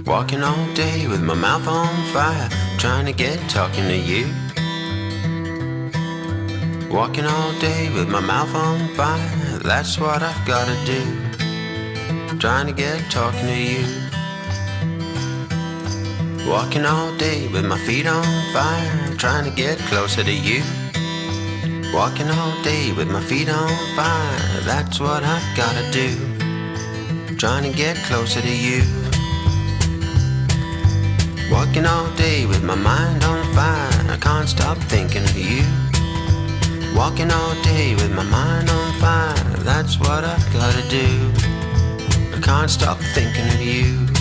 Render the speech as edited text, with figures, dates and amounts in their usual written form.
Walking all day with my mouth on fire, trying to get talking to you. Walking all day with my mouth on fire, that's what I've gotta do. Trying to get talking to you. Walking all day with my feet on fire, trying to get closer to you. Walking all day with my feet on fire, that's what I've gotta do. Trying to get closer to you. Walking all day with my mind on fire, I can't stop thinking of you. Walking all day with my mind on fire, that's what I've gotta do. I can't stop thinking of you.